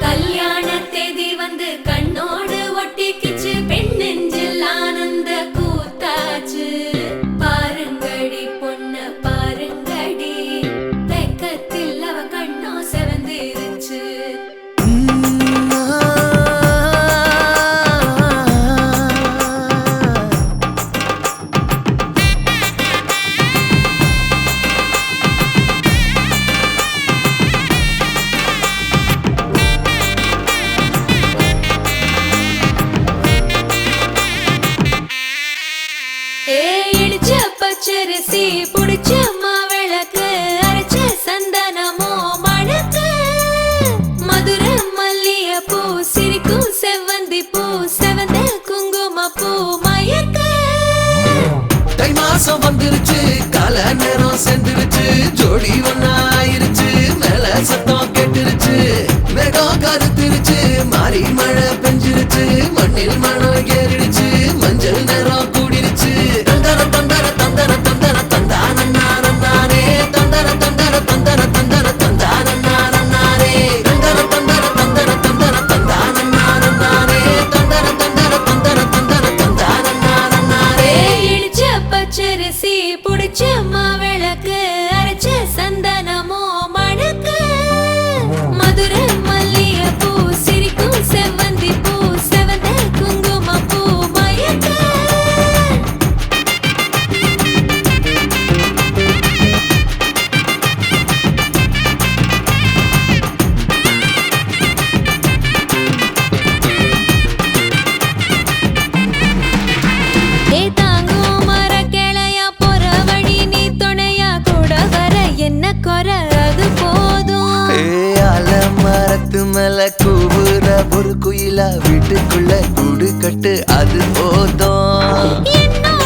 கல்யாண தேதி வந்து கண்ணோடு ஒட்டிக்கிச்சு, பெண் நெஞ்சில் ஆனந்த கூத்தாச்சு. பாருங்கடி பொண்ண பாருங்கடி, வெக்கத்தில் அவ கண்ணோ செவந்திருச்சு. இடிச்ச பச்சரிசி புடிச்ச மாவிளக்கு, அரைச்ச சந்தனமோ மணக்கு. மதுர மல்லிய பூ சிரிக்கும் செவ்வந்தி பூ, செவந்த குங்கும பூ மயக்க. தை மாசம் வந்துருச்சு, கால நேரம் சென்றுருச்சு, ஜோடி ஒன்னா ஆயிருச்சு, மேல சத்தம் கெட்டுருச்சு, மேகம் கருத்துருச்சு, மாறி மழை பெஞ்சிருச்சு, மண்ணில் மனம் ஏறிடுச்சு, மஞ்சள் நேரம் கூடிருச்சு. தந்தர தந்தர தந்தர தந்தர தந்தானே, தந்தர தந்தர தந்தர தந்தர தந்தானே, தந்தர தந்தர தந்தர தந்தர தந்தானே, தந்தர தந்தர தந்தர தந்தர தந்தானே. இடிச்ச பச்சரிசி புடிச்ச மாவிளக்கு, அரைச்ச சந்தனமோ மணக்கு. மதுர மல்லிய பூ சிரிக்கும் செவ்வந்தி பூ, செவந்த குங்கும பூ மயக்க. தாங்கும் மர கிளையா போற வழி, நீ துணையா கூட வர என்ன குறை, அது போதும். மரத்து மேல கூவுற ஒரு குயிலா, வீட்டுக்குள்ள கூடு கட்டு அது போதும். என்னோட